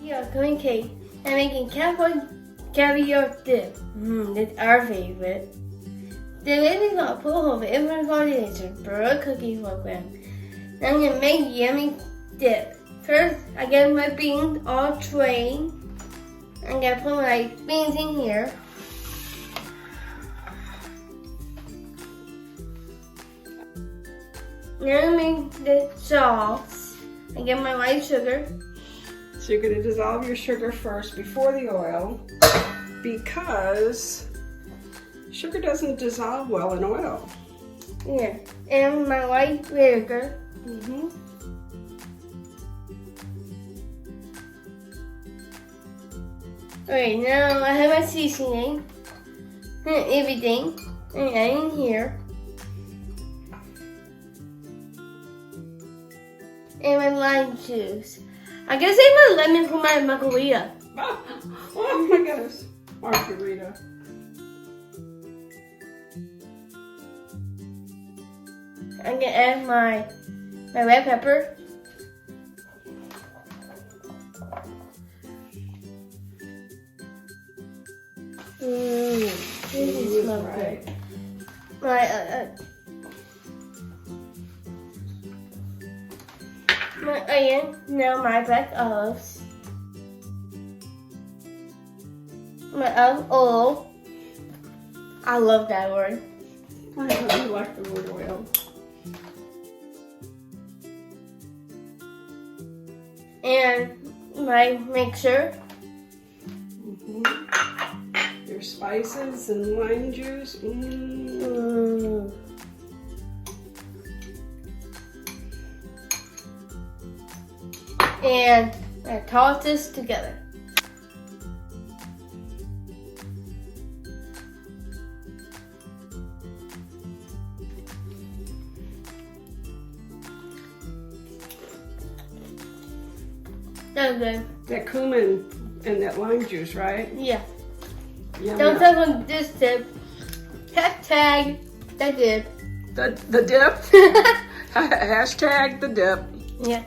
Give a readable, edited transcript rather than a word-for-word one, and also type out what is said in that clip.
Yeah, coming Kate. I'm making caviar dip. That's our favorite. The baby's gonna put over everybody is a bird cookie program. Now I'm gonna make yummy dip. First, I get my beans all trained. I'm gonna put my beans in here. Now I make the sauce. I get my white sugar. So you're going to dissolve your sugar first before the oil because sugar doesn't dissolve well in oil. Yeah, and my white vinegar. Alright, now I have my seasoning and everything. And add in here. And my lime juice. I guess I my lemon for my margarita. Oh my goodness. Margarita. I'm gonna add my red pepper. This smells right. good. My onion, now my black olives. My olive oil. I love that word. I know you like the word oil. And my mixer. Your spices and lime juice. And I toss this together. That's good. That cumin and that lime juice, right? Yeah. Yum, Don't yum. tell them this dip. Hashtag the dip. The dip? Hashtag the dip. Yeah.